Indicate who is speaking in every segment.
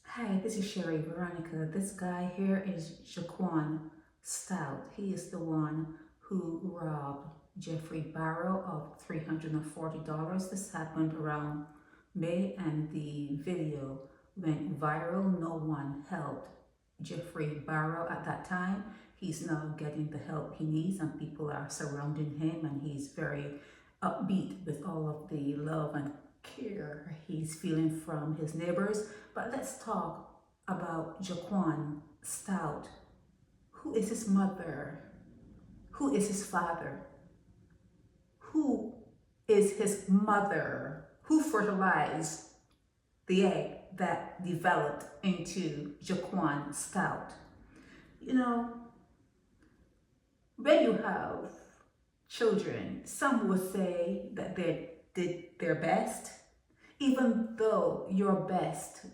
Speaker 1: Hi, this is Sherry Veronica. This guy here is Jaquan Stoute. He is the one who robbed Jeffrey Barrow of $340. This happened around May and the video went viral. No one helped Jeffrey Barrow at that time. He's now getting the help he needs and people are surrounding him and he's very upbeat with all of the love and care he's feeling from his neighbors. But let's talk about Jaquan Stoute. Who is his mother? Who is his father? Who is his mother? Who fertilized the egg that developed into Jaquan Stoute? You know, when you have children, some would say that they did their best, even though your best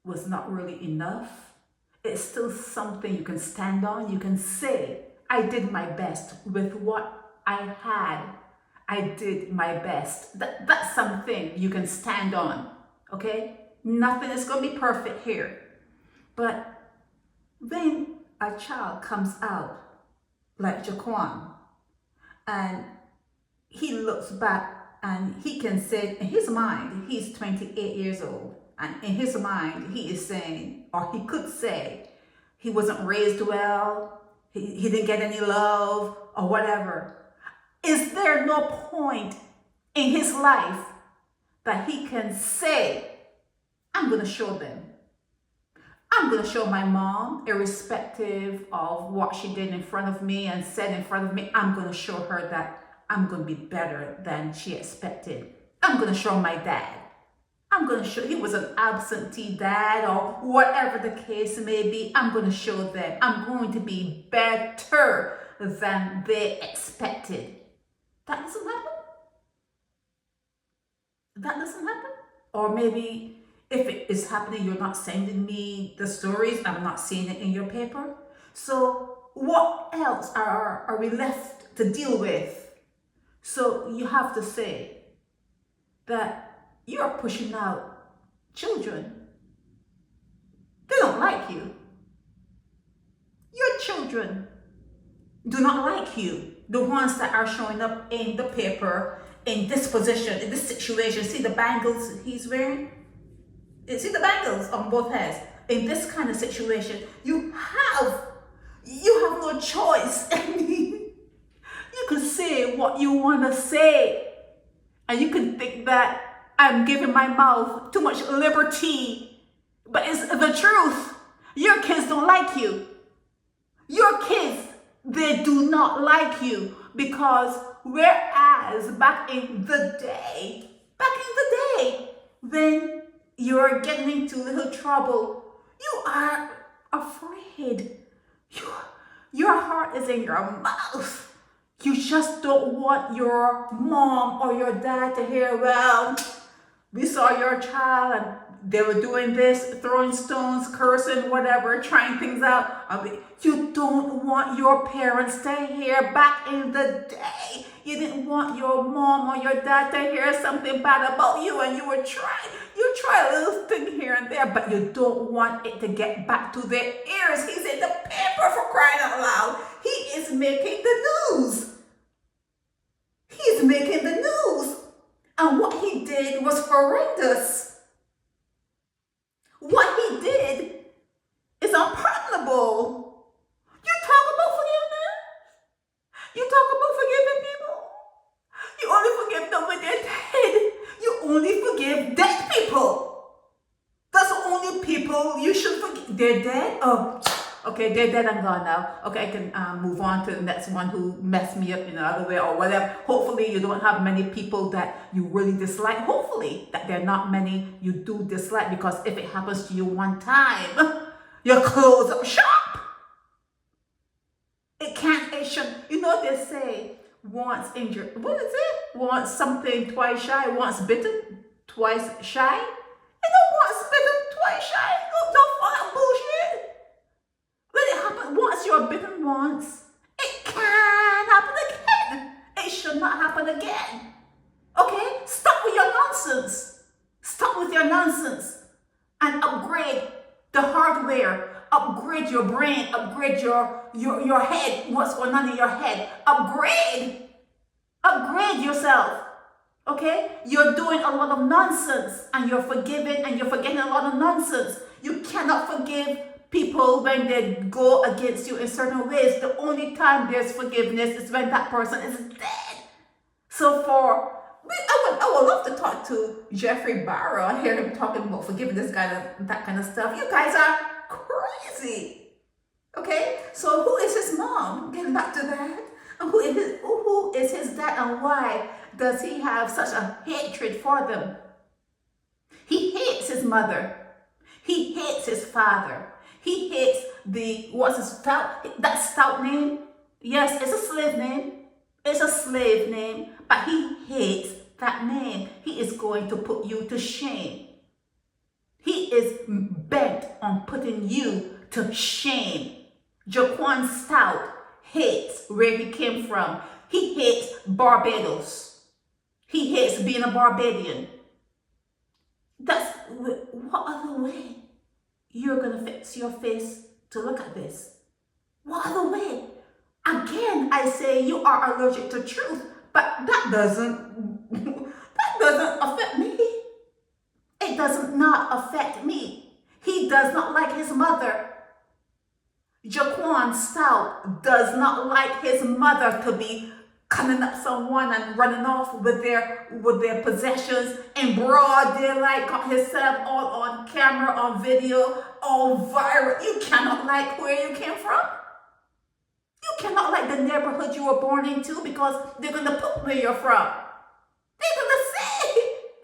Speaker 1: was not really enough. It's still something you can stand on. You can say, I did my best with what I had. I did my best. That's something you can stand on, okay? Nothing is going to be perfect here. But when a child comes out like Jaquan and he looks back and he can say, in his mind, he's 28 years old. And in his mind, he is saying, or he could say, he wasn't raised well, he didn't get any love, or whatever. Is there no point in his life that he can say, I'm going to show them. I'm going to show my mom, irrespective of what she did in front of me and said in front of me, I'm going to show her that I'm going to be better than she expected. I'm going to show my dad. I'm going to show, he was an absentee dad or whatever the case may be. I'm going to show them I'm going to be better than they expected. That doesn't happen. That doesn't happen. Or maybe if it is happening, you're not sending me the stories. I'm not seeing it in your paper. So what else are we left to deal with? So you have to say that you're pushing out children. They don't like you. Your children do not like you. The ones that are showing up in the paper, in this position, in this situation. See the bangles he's wearing? See the bangles on both heads. In this kind of situation, you have no choice. You can say what you want to say. And you can think that I'm giving my mouth too much liberty. But it's the truth. Your kids don't like you. Your kids, they do not like you. Because whereas back in the day, when you're getting into little trouble, you are afraid. Your heart is in your mouth. You just don't want your mom or your dad to hear, well, we saw your child and they were doing this, throwing stones, cursing, whatever, trying things out. You don't want your parents to hear back in the day. You didn't want your mom or your dad to hear something bad about you and you try a little thing here and there, but you don't want it to get back to their ears. He's in the paper, for crying out loud. He is making the news. He's making the news. And what he did was horrendous. What he did is unpardonable. You talk about forgiveness? You talk about forgiving people? You only forgive them when they're dead. You only forgive dead people. That's the only people you should forgive. They're dead? Oh, okay, they're dead and gone now. Okay, I can move on to the next one who messed me up in another way or whatever. Hopefully you don't have many people that you really dislike. Hopefully that there are not many you do dislike, because if it happens to you one time, you close up shop. It should, you know they say, once injured, what is it? Once something, twice shy. Once bitten, twice shy. You know, once bitten, twice shy. Don't fall that bullshit. When it happens, once you're bitten once, it can happen again. It should not happen again. Okay? Stop with your nonsense. Stop with your nonsense and upgrade your brain, upgrade your head, what's going on in your head. Upgrade yourself. Okay? You're doing a lot of nonsense and you're forgiving and you're forgetting a lot of nonsense. You cannot forgive people when they go against you in certain ways. The only time there's forgiveness is when that person is dead. So I would love to talk to Jeffrey Barrow and hear him talking about forgiving this guy and that kind of stuff. You guys are crazy. Okay? So who is his mom? Getting back to that. And who is his dad, and why does he have such a hatred for them? He hates his mother. He hates his father. He hates that Stoute name? Yes, it's a slave name. It's a slave name, but he hates that name. He is going to put you to shame. He is bent on putting you to shame. Jaquan Stoute hates where he came from. He hates Barbados. He hates being a Barbadian. What other way you're going to fix your face to look at this? What other way? Again, I say you are allergic to truth, but that doesn't affect me. It does not affect me. He does not like his mother. Jaquan Stoute does not like his mother to be cutting up someone and running off with their possessions in broad daylight, got himself all on camera, on video, all viral. You cannot like where you came from. You cannot like the neighborhood you were born into, because they're going to put where you're from. They're going to say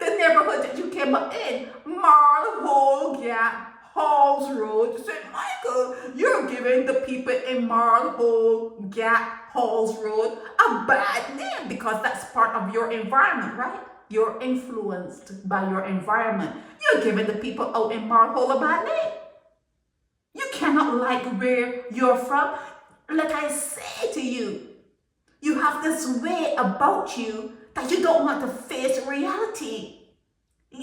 Speaker 1: the neighborhood that you came up in. Marl Hole Gap Halls Road. You say, Michael, you're giving the people in Marl Hole Gap Halls Road a bad name because that's part of your environment, right? You're influenced by your environment. You're giving the people out in Marl Hole a bad name. You cannot like where you're from. Like I say to you, you have this way about you that you don't want to face reality.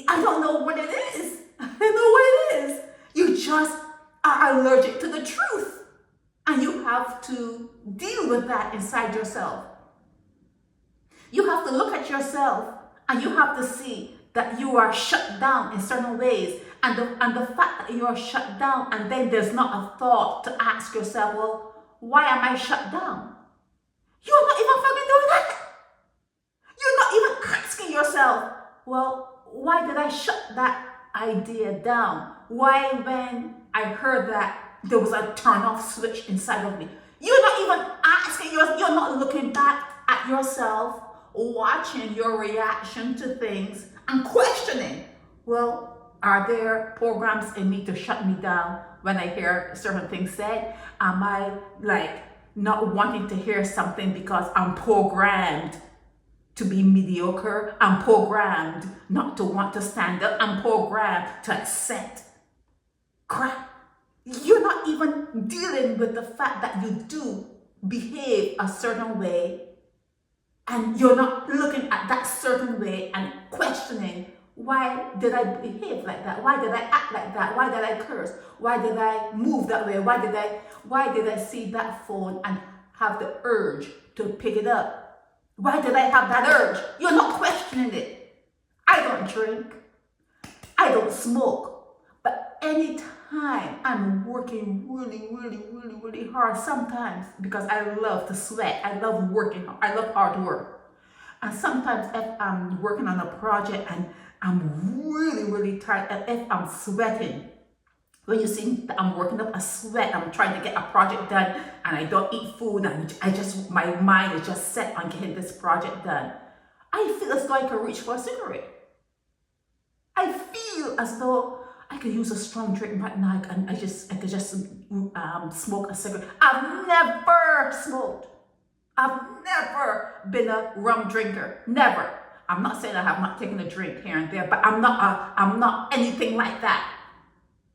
Speaker 1: I don't know what it is. I don't know what it is. You just are allergic to the truth. And you have to deal with that inside yourself. You have to look at yourself and you have to see that you are shut down in certain ways. And the fact that you are shut down, and then there's not a thought to ask yourself, well, why am I shut down? You're not even fucking doing that. You're not even asking yourself, well, why did I shut that idea down? Why, when I heard that, there was a turn off switch inside of me? You're not even asking yourself, you're not looking back at yourself, watching your reaction to things and questioning, well, are there programs in me to shut me down when I hear certain things said? Am I like not wanting to hear something because I'm programmed to be mediocre? I'm programmed not to want to stand up. I'm programmed to accept crap. You're not even dealing with the fact that you do behave a certain way, and you're not looking at that certain way and questioning, why did I behave like that? Why did I act like that? Why did I curse? Why did I move that way? Why did I see that phone and have the urge to pick it up? Why did I have that urge? You're not questioning it. I don't drink. I don't smoke. But anytime I'm working really hard, sometimes, because I love to sweat, I love working hard, I love hard work. And sometimes if I'm working on a project and I'm really tired, and if I'm sweating, when you see that I'm working up a sweat, I'm trying to get a project done, and I don't eat food, and my mind is just set on getting this project done, I feel as though I can reach for a cigarette. I feel as though I could use a strong drink right now, and I could just smoke a cigarette. I've never smoked. I've never been a rum drinker. Never. I'm not saying I have not taken a drink here and there, but I'm not anything like that.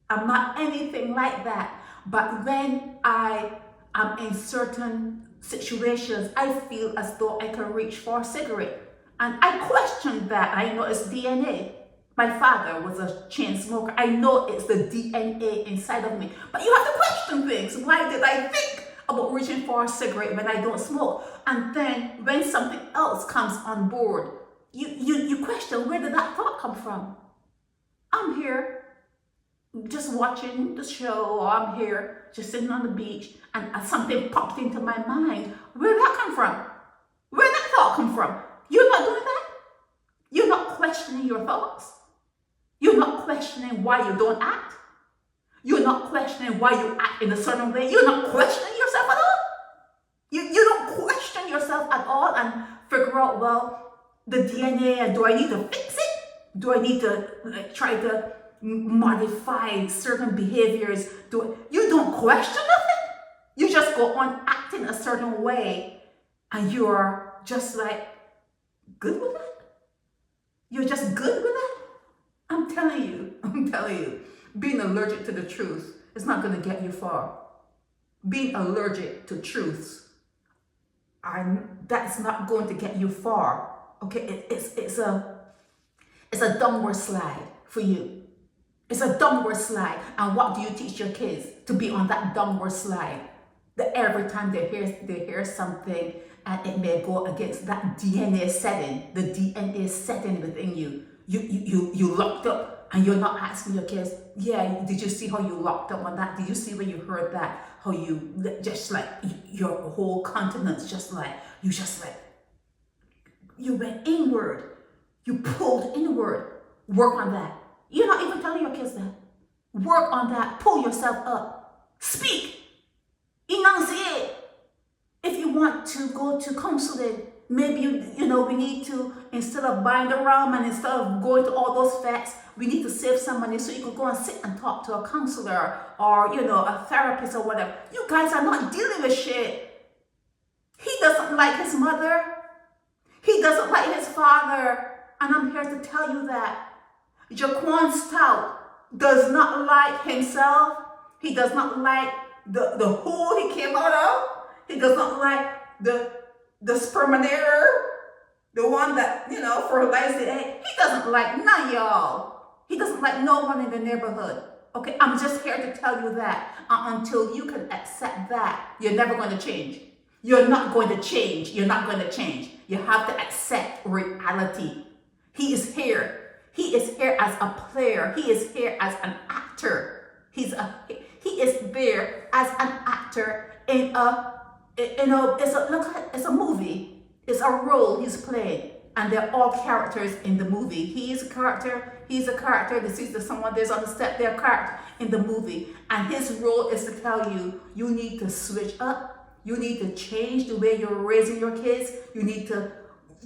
Speaker 1: I'm not anything like that. But when I am in certain situations, I feel as though I can reach for a cigarette. And I question that. I know it's DNA. My father was a chain smoker. I know it's the DNA inside of me. But you have to question things. Why did I think about reaching for a cigarette when I don't smoke? And then when something else comes on board, you question, where did that thought come from? I'm here just watching the show, or I'm here just sitting on the beach, and something popped into my mind. Where did that come from? Where did that thought come from? You're not doing that. You're not questioning your thoughts. You're not questioning why you don't act. You're not questioning why you act in a certain way. You're not questioning yourself at all. You don't question yourself at all and figure out, well, the DNA, do I need to fix it? Do I need to try to modify certain behaviors? You don't question nothing. You just go on acting a certain way, and you're just like good with it. You're just good with it. I'm telling you, being allergic to the truth is not going to get you far. Being allergic to truths, that's not going to get you far. Okay, it's a downward slide for you. It's a downward slide. And what do you teach your kids? To be on that downward slide. That every time they hear something and it may go against that DNA setting, the DNA setting within you, you locked up, and you're not asking your kids, yeah, did you see how you locked up on that? Did you see when you heard that? How you just like your whole countenance you went inward. You pulled inward. Work on that. You're not even telling your kids that. Work on that. Pull yourself up. Speak. Enunciate. If you want to go to counseling, maybe we need to, instead of buying the rum and instead of going to all those facts, we need to save some money so you can go and sit and talk to a counselor or a therapist or whatever. You guys are not dealing with shit. He doesn't like his mother. He doesn't like his father. And I'm here to tell you that. Jaquan Stoute does not like himself. He does not like the hole he came out of. He does not like the sperminator, the one that, fertilized the egg. He doesn't like none of y'all. He doesn't like no one in the neighborhood. Okay, I'm just here to tell you that. Until you can accept that, you're never going to change. You're not going to change. You're not going to change. You have to accept reality. He is here. He is here as a player. He is here as an actor. He is there as an actor it's a movie. It's a role he's playing, and they're all characters in the movie. He's a character. This is someone there's on the step. They're a character in the movie, and his role is to tell you need to switch up. You need to change the way you're raising your kids. You need to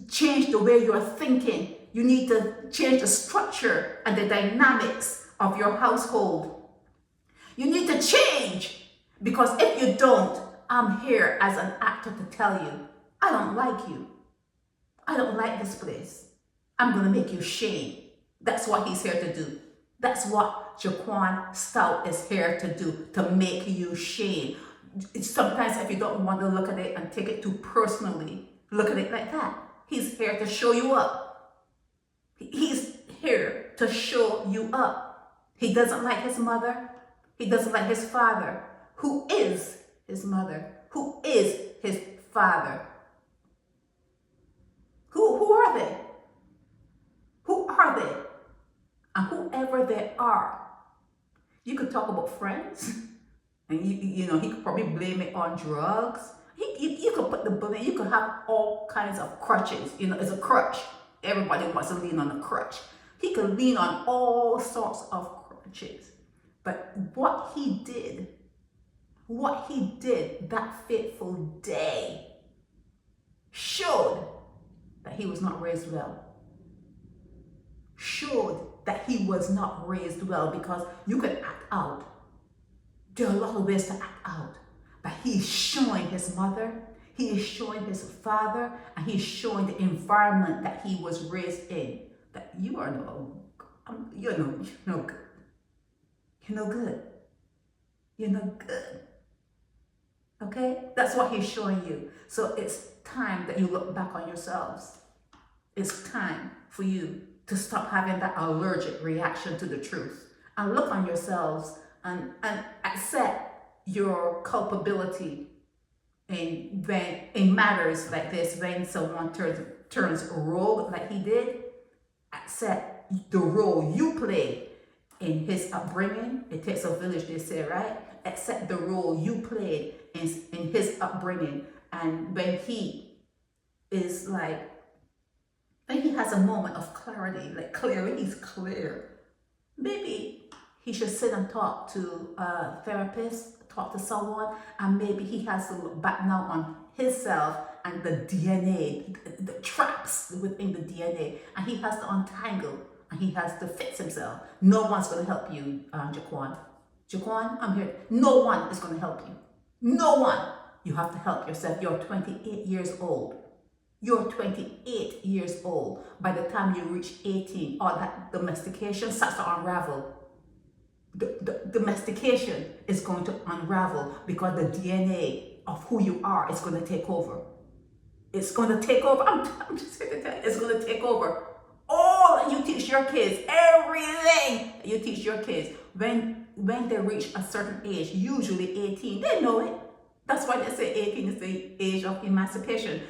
Speaker 1: change the way you're thinking. You need to change the structure and the dynamics of your household. You need to change, because if you don't, I'm here as an actor to tell you, I don't like you. I don't like this place. I'm going to make you shame. That's what he's here to do. That's what Jaquan Stoute is here to do, to make you shame. Sometimes if you don't want to look at it and take it too personally, look at it like that. He's here to show you up. He's here to show you up. He doesn't like his mother. He doesn't like his father. Who is his mother? Who is his father? Who are they? Who are they? And whoever they are, you could talk about friends, and he could probably blame it on drugs. You could put the blame. You could have all kinds of crutches. It's a crutch. Everybody wants to lean on a crutch. He could lean on all sorts of crutches. But what he did that fateful day showed that he was not raised well. Showed that he was not raised well, because you can act out. There are a lot of ways to act out. But he's showing his mother, he is showing his father, and he's showing the environment that he was raised in, that you're no good. You're no good. You're no good. Okay? That's what he's showing you. So it's time that you look back on yourselves. It's time for you to stop having that allergic reaction to the truth. And look on yourselves and accept your culpability in matters like this. When someone turns rogue like he did, accept the role you played in his upbringing. It takes a village, they say, right? Accept the role you played in his upbringing. And when he is like, when he has a moment of clarity, like clear, he's clear, maybe he should sit and talk to a therapist, talk to someone, and maybe he has to look back now on himself and the DNA, the traps within the DNA, and he has to untangle and he has to fix himself. No one's going to help you, Jaquan. Jaquan, I'm here. No one is going to help you. No one. You have to help yourself. You're 28 years old. You're 28 years old. By the time you reach 18, all that domestication starts to unravel. The domestication is going to unravel because the DNA of who you are is going to take over. It's going to take over. I'm just going to tell you, it's going to take over. All that you teach your kids, everything that you teach your kids, when they reach a certain age, usually 18, they know it. That's why they say 18 is the age of emancipation.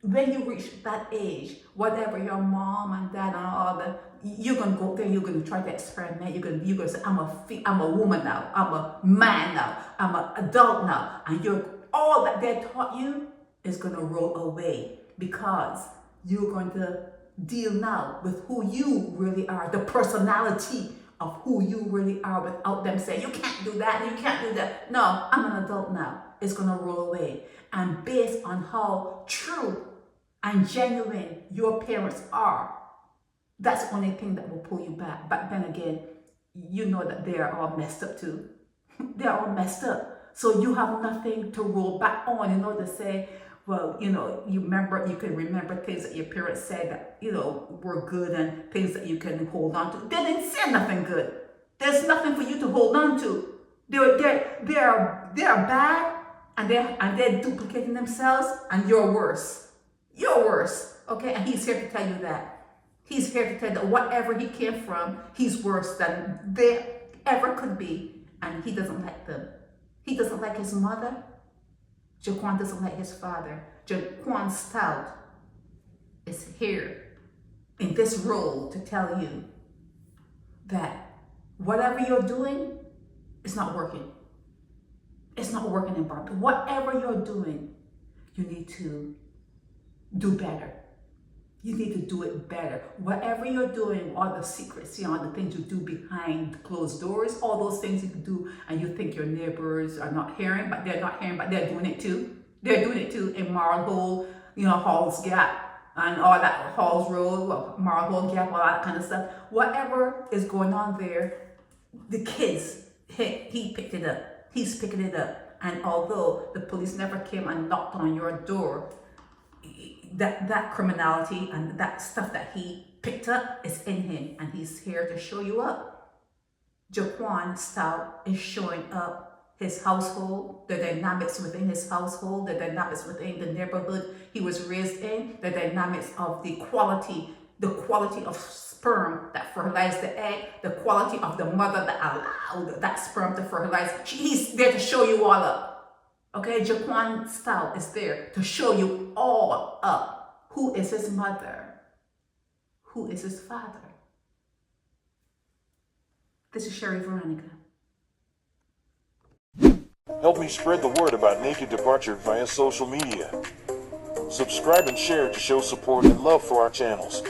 Speaker 1: When you reach that age, whatever your mom and dad and all that, you're gonna go there. You're gonna try to experiment. You're gonna say, I'm a woman now. I'm a man now. I'm an adult now. And all that they taught you is gonna roll away because you're going to deal now with who you really are, the personality of who you really are, without them saying, you can't do that, you can't do that. No, I'm an adult now. It's gonna roll away. And based on how true and genuine your parents are, that's the only thing that will pull you back. But then again, you know that they are all messed up too. They're all messed up. So you have nothing to roll back on in order to say, well, you can remember things that your parents said that, were good, and things that you can hold on to. They didn't say nothing good. There's nothing for you to hold on to. They are bad, and they're duplicating themselves, and you're worse. You're worse, okay? And he's here to tell you that. He's here to tell you that whatever he came from, he's worse than they ever could be, and he doesn't like them. He doesn't like his mother. Jaquan doesn't like his father. Jaquan Stoute is here in this role to tell you that whatever you're doing is not working. It's not working in Barbados. Whatever you're doing, you need to do better. You need to do it better. Whatever you're doing, all the secrets, the things you do behind closed doors, all those things you do, and you think your neighbors are not hearing, but they're not hearing, but they're doing it too. They're doing it too in Marl Hole, Hall's Gap, and all that, Hall's Road, Marl Hole Gap, all that kind of stuff. Whatever is going on there, the kids, he picked it up. He's picking it up. And although the police never came and knocked on your door, that criminality and that stuff that he picked up is in him, and he's here to show you up. Jaquan Stoute is showing up his household, the dynamics within his household, the dynamics within the neighborhood he was raised in, the dynamics of the quality of sperm that fertilized the egg, the quality of the mother that allowed that sperm to fertilize. He's there to show you all up. Okay, Jaquan Stoute is there to show you all up. Who is his mother? Who is his father? This is Sherry Veronica.
Speaker 2: Help me spread the word about Naked Departure via social media. Subscribe and share to show support and love for our channels.